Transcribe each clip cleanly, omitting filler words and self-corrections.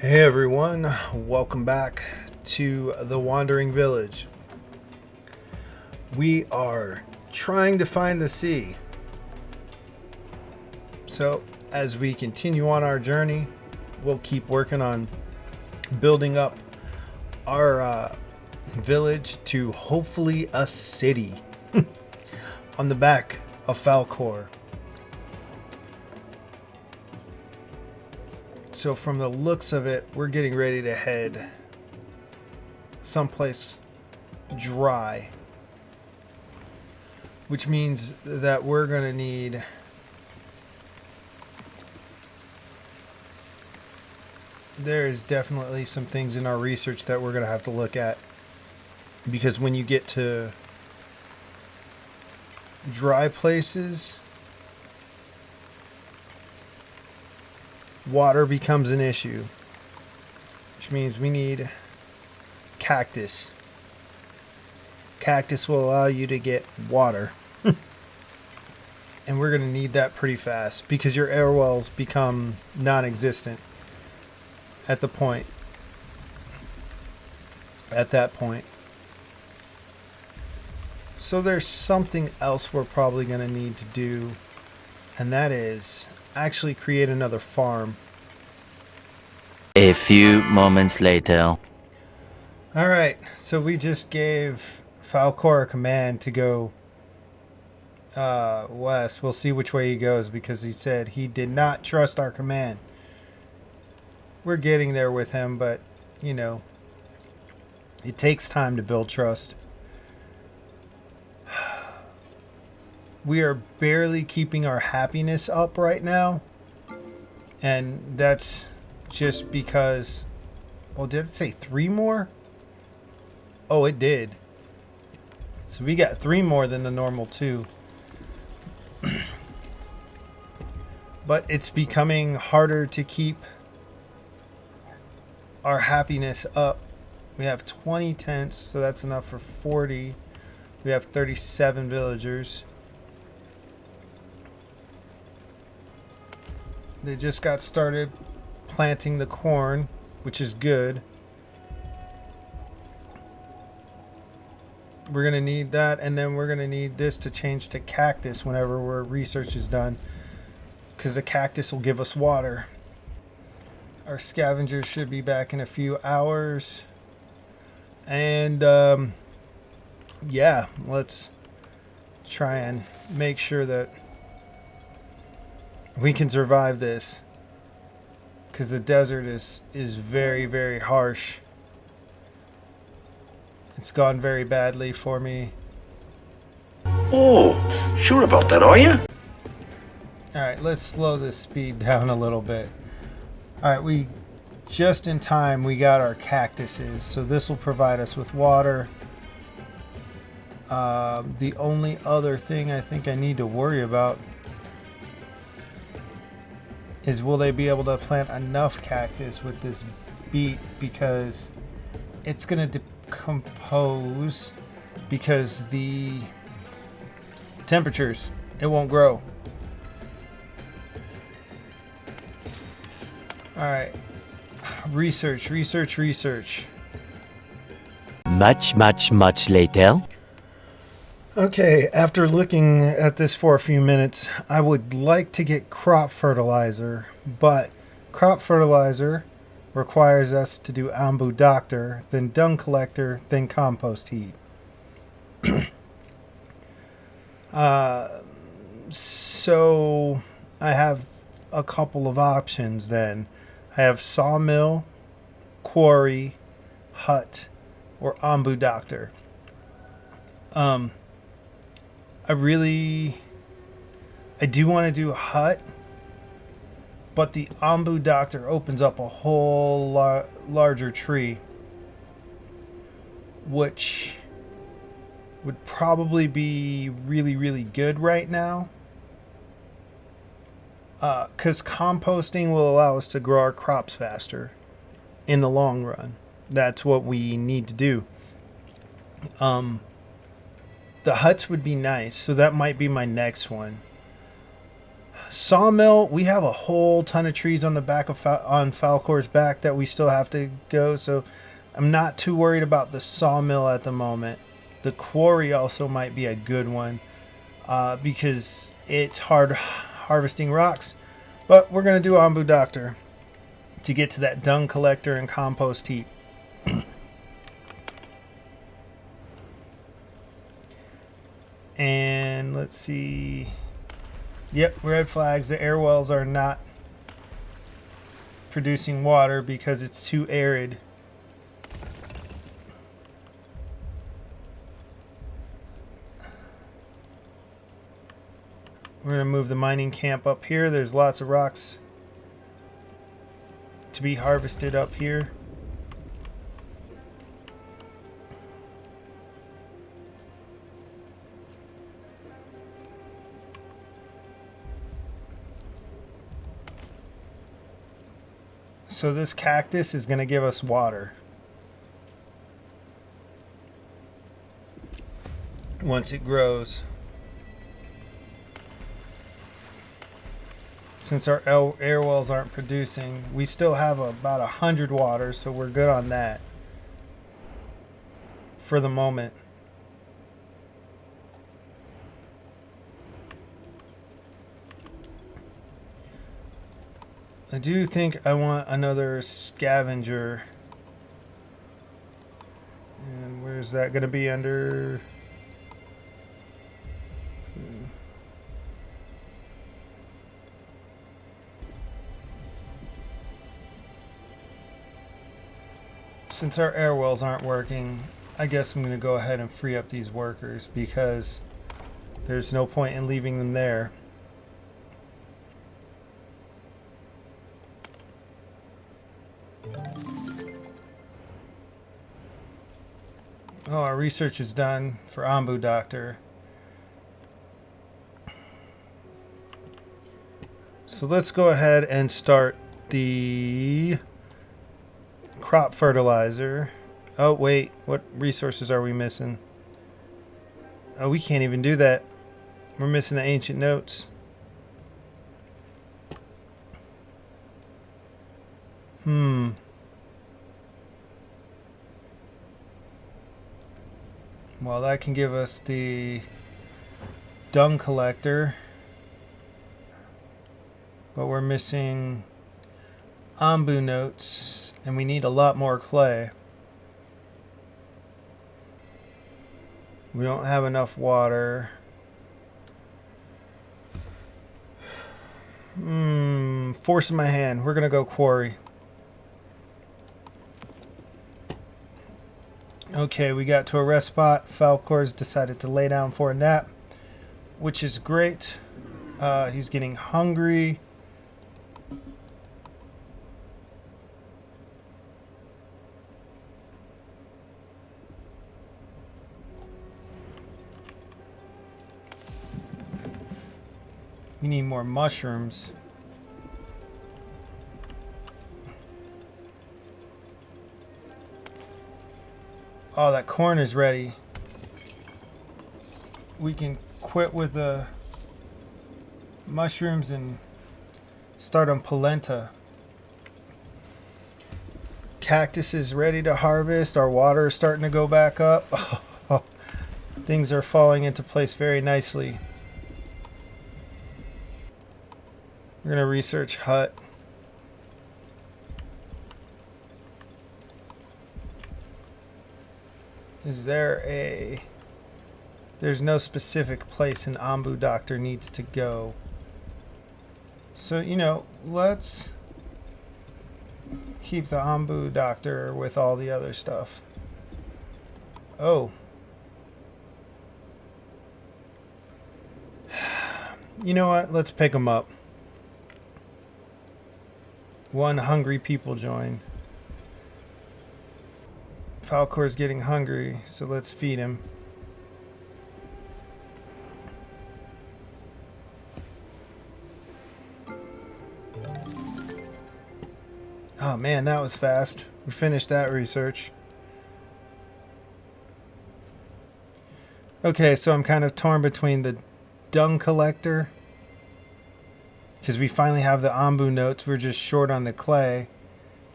Hey everyone, welcome back to the Wandering Village. We are trying to find the sea. So, as we continue on our journey, we'll keep working on building up our village to hopefully a city on the back of Falcor. So from the looks of it, we're getting ready to head someplace dry, which means that we're going to need there's definitely some things in our research that we're going to have to look at, because when you get to dry places, water becomes an issue, which means we need cactus. Cactus will allow you to get water. And we're going to need that pretty fast because your air wells become non-existent at that point. So there's something else we're probably going to need to do, and that is actually create another farm. A few moments later. Alright, so we just gave Falcor a command to go west. We'll see which way he goes because he said he did not trust our command. We're getting there with him, but, you know, it takes time to build trust. We are barely keeping our happiness up right now. And that's just because... Oh, did it say 3 more? Oh, it did. So we got 3 more than the normal 2. But it's becoming harder to keep our happiness up. We have 20 tents, so that's enough for 40. We have 37 villagers. They just got started planting the corn, which is good. We're going to need that, and then we're going to need this to change to cactus whenever our research is done, because the cactus will give us water. Our scavengers should be back in a few hours. And, yeah, let's try and make sure that we can survive this, because the desert is very, very harsh. It's gone very badly for me. Oh, sure about that, are you? Alright, let's slow this speed down a little bit. Alright, we just in time we got our cactuses, so this will provide us with water. The only other thing I think I need to worry about is will they be able to plant enough cactus with this beet, because it's going to decompose because the temperatures, it won't grow. Alright, research. Much later. Okay, after looking at this for a few minutes, I would like to get crop fertilizer, but crop fertilizer requires us to do Onbu doctor, then dung collector, then compost heat. So I have a couple of options then. I have sawmill, quarry, hut, or Onbu doctor. I do want to do a hut, but the Onbu doctor opens up a whole larger tree, which would probably be really, really good right now. Because composting will allow us to grow our crops faster in the long run. That's what we need to do. The huts would be nice, so that might be my next one. Sawmill, we have a whole ton of trees on the back of on Falcor's back that we still have to go, so I'm not too worried about the sawmill at the moment. The quarry also might be a good one because it's hard harvesting rocks, but we're going to do Onbu Doctor to get to that dung collector and compost heap. And let's see. Yep, red flags. The air wells are not producing water because it's too arid. We're going to move the mining camp up here. There's lots of rocks to be harvested up here. So this cactus is going to give us water once it grows. Since our air wells aren't producing, we still have about 100 water, so we're good on that for the moment. I do think I want another scavenger. And where's that going to be under? Since our air wells aren't working, I guess I'm going to go ahead and free up these workers because there's no point in leaving them there. Oh, our research is done for Onbu Doctor. So let's go ahead and start the crop fertilizer. Oh, wait. What resources are we missing? Oh, we can't even do that. We're missing the ancient notes. Well, that can give us the dung collector. But we're missing Onbu notes, and we need a lot more clay. We don't have enough water. Forcing my hand. We're going to go quarry. Okay, we got to a rest spot. Falcor's decided to lay down for a nap, which is great. He's getting hungry. We need more mushrooms. Oh, that corn is ready. We can quit with the mushrooms and start on polenta. Cactus is ready to harvest. Our water is starting to go back up. Oh, things are falling into place very nicely. We're going to research hut. Is there a... There's no specific place an Onbu Doctor needs to go. So, you know, let's keep the Onbu Doctor with all the other stuff. Oh. You know what? Let's pick him up. One hungry people join. Falcor's getting hungry, so let's feed him. Oh man, that was fast. We finished that research. Okay, so I'm kind of torn between the dung collector Because we finally have the Onbu notes. We're just short on the clay.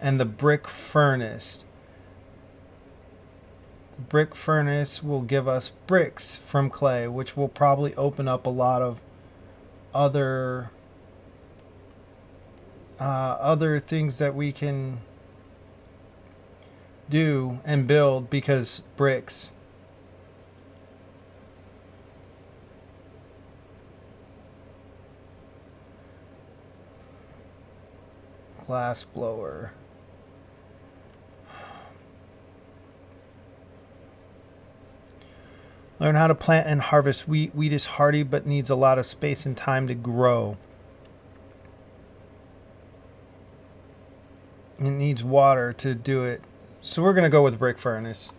And the brick furnace. The brick furnace will give us bricks from clay, which will probably open up a lot of other things that we can do and build because bricks. Glass blower. Learn how to plant and harvest wheat. Wheat is hardy but needs a lot of space and time to grow. It needs water to do it. So we're going to go with brick furnace.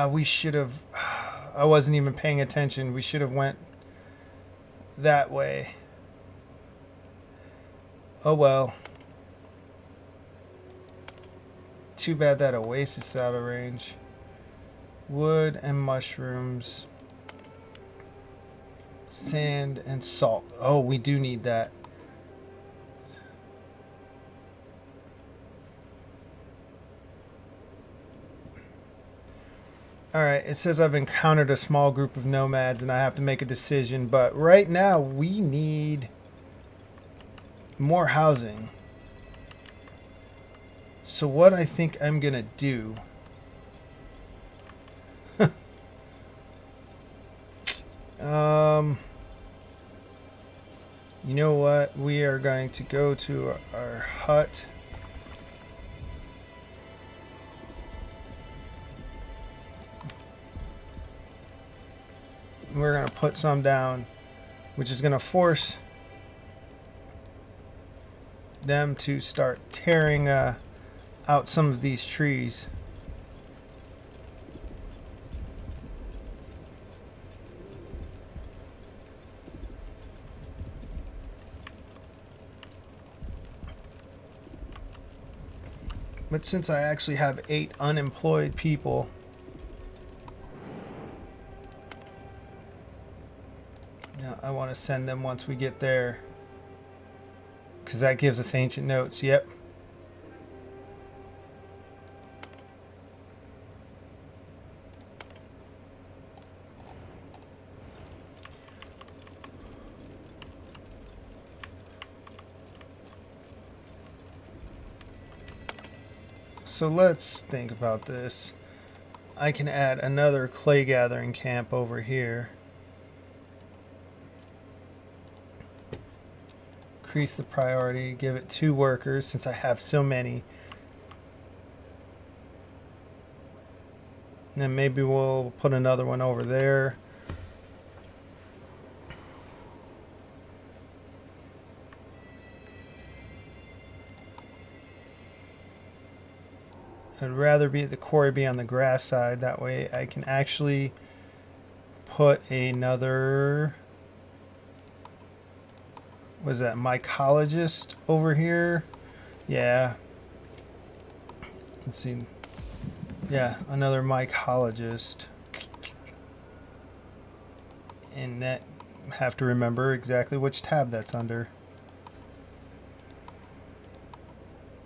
We should have... I wasn't even paying attention. We should have went that way. Oh well. Too bad that oasis out of range. Wood and mushrooms. Sand and salt. Oh, we do need that. Alright, it says I've encountered a small group of nomads and I have to make a decision, but right now we need more housing. So what I think I'm gonna do you know what? We are going to go to our hut. We're going to put some down, which is going to force them to start tearing out some of these trees. But since I actually have 8 unemployed people, I want to send them once we get there, because that gives us ancient notes. Yep. So let's think about this. I can add another clay gathering camp over here. Increase the priority, give it 2 workers since I have so many. And then maybe we'll put another one over there. I'd rather be the quarry be on the grass side. That way I can actually put another... Was that mycologist over here? Yeah. Let's see. Yeah, another mycologist. And that have to remember exactly which tab that's under.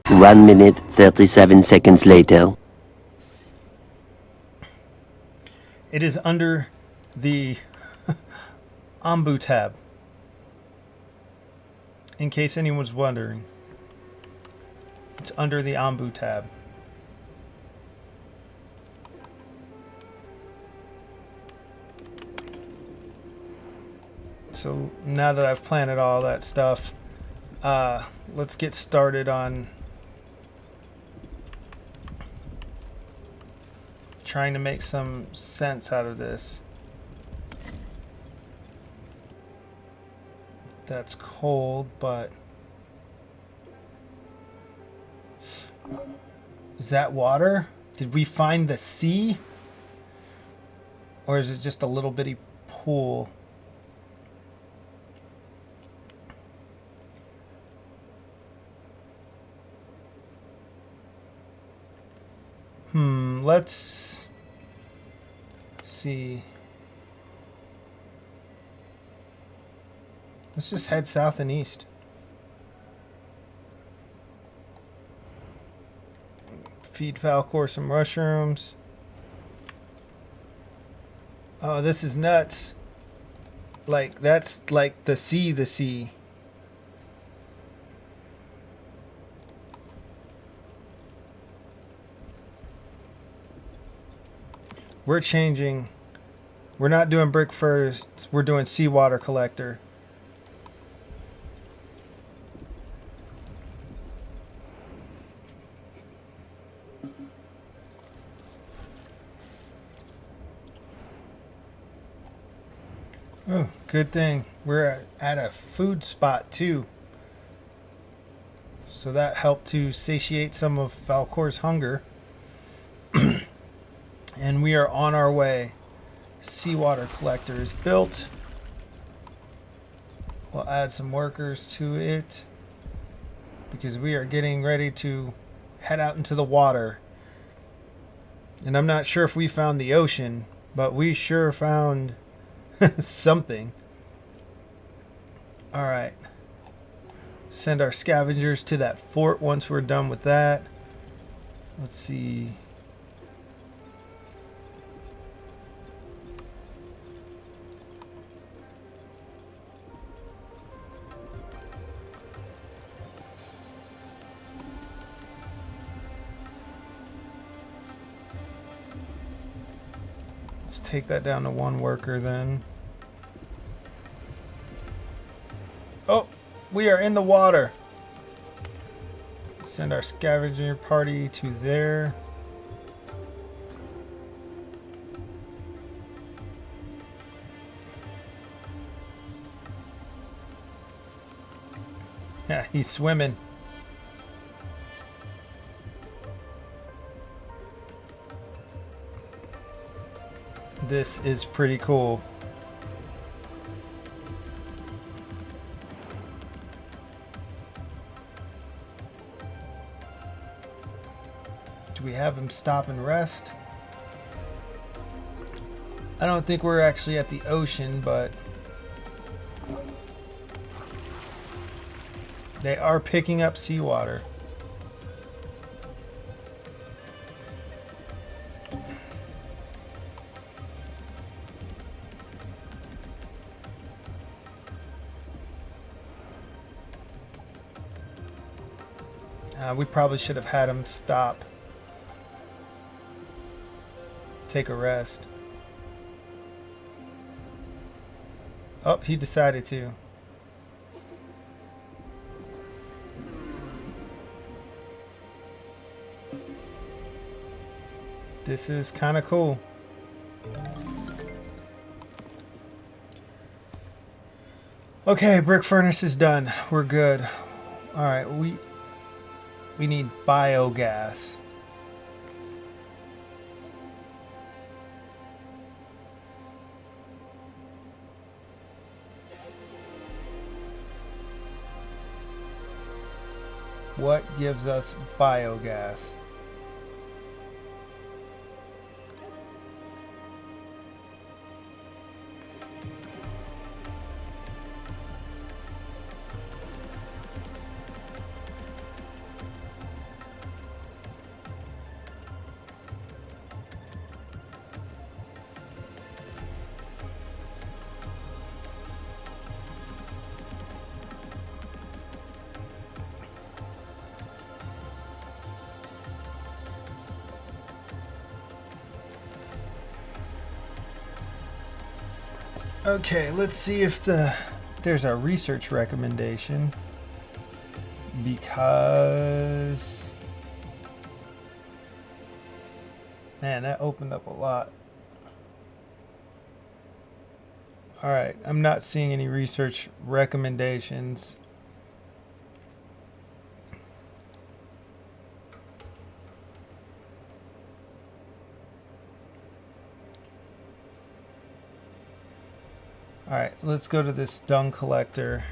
1 minute 37 seconds later. It is under the Onbu tab. In case anyone's wondering, it's under the Onbu tab. So now that I've planted all that stuff, let's get started on trying to make some sense out of this. That's cold, but is that water? Did we find the sea? Or is it just a little bitty pool? Let's see. Let's just head south and east. Feed Falcor some mushrooms. Oh, this is nuts. Like, that's like the sea. We're changing. We're not doing brick first. We're doing seawater collector. Oh, good thing. We're at a food spot too. So that helped to satiate some of Falcor's hunger. And we are on our way. Seawater collector is built. We'll add some workers to it because we are getting ready to head out into the water. And I'm not sure if we found the ocean, but we sure found something. All right. Send our scavengers to that fort once we're done with that. Let's see. Let's take that down to one worker then. Oh, we are in the water. Send our scavenger party to there. Yeah, he's swimming. This is pretty cool. Do we have him stop and rest? I don't think we're actually at the ocean, but they are picking up seawater. We probably should have had him stop. Take a rest. Oh, he decided to. This is kind of cool. Okay, brick furnace is done. We're good. All right, we need biogas. What gives us biogas? Okay, let's see if there's a research recommendation, because man, that opened up a lot. All right, I'm not seeing any research recommendations. Alright, let's go to this dung collector.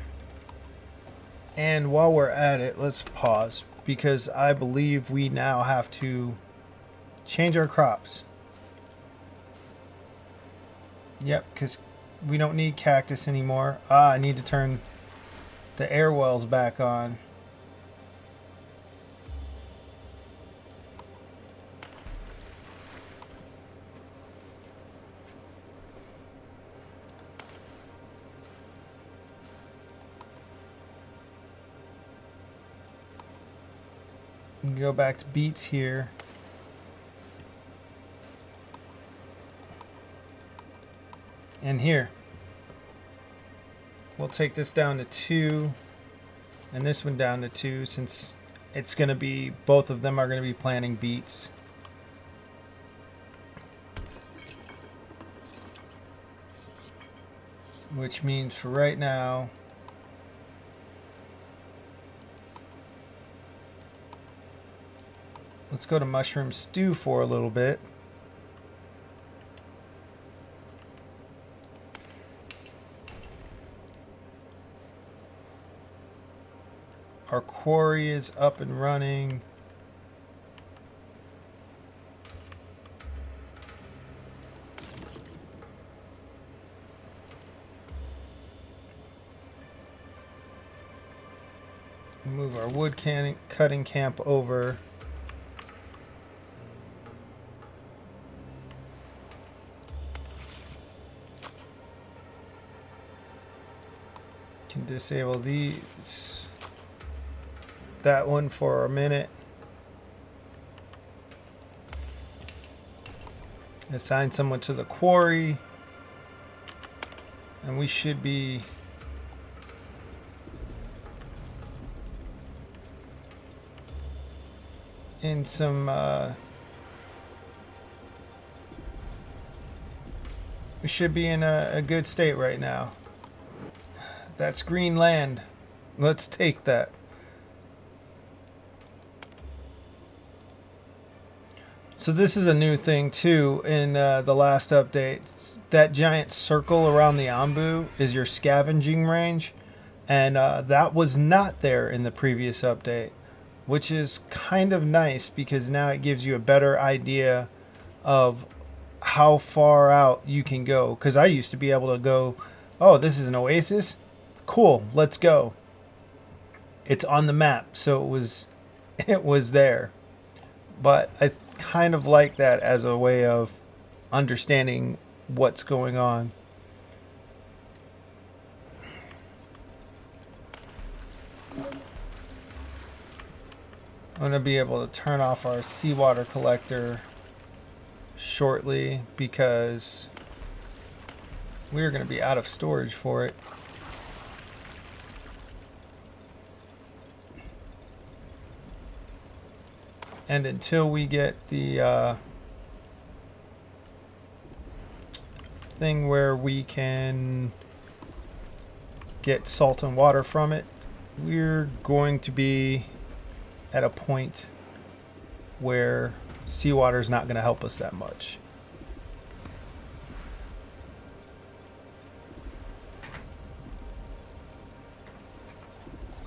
And while we're at it, let's pause, because I believe we now have to Change our crops. Yep, because we don't need cactus anymore. I need to turn the air wells back on. We can go back to beets here. And here. We'll take this down to 2 and this one down to 2 since it's going to be, both of them are going to be planting beets. Which means for right now, let's go to mushroom stew for a little bit. Our quarry is up and running. Move our wood cutting camp over. Can disable these. That one for a minute. Assign someone to the quarry. And we should be in some we should be in a good state right now. That's green land. Let's take that. So this is a new thing too in the last update. That giant circle around the Onbu is your scavenging range, and that was not there in the previous update, which is kind of nice because now it gives you a better idea of how far out you can go. Because I used to be able to go, oh, this is an oasis? Cool, let's go. It's on the map, so it was there. But I kind of like that as a way of understanding what's going on. I'm going to be able to turn off our seawater collector shortly because we're going to be out of storage for it. And until we get the thing where we can get salt and water from it, we're going to be at a point where seawater is not going to help us that much.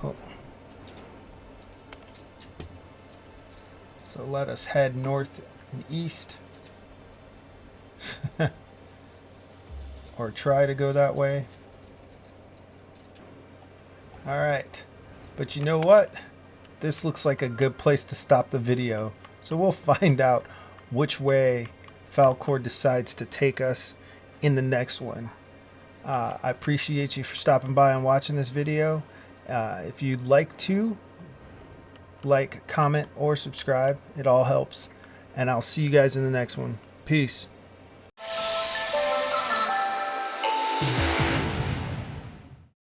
Oh. So let us head north and east. Or try to go that way. Alright. But you know what? This looks like a good place to stop the video. So we'll find out which way Falcor decides to take us in the next one. I appreciate you for stopping by and watching this video. If you'd like to, like, comment, or subscribe. It all helps. And I'll see you guys in the next one. Peace.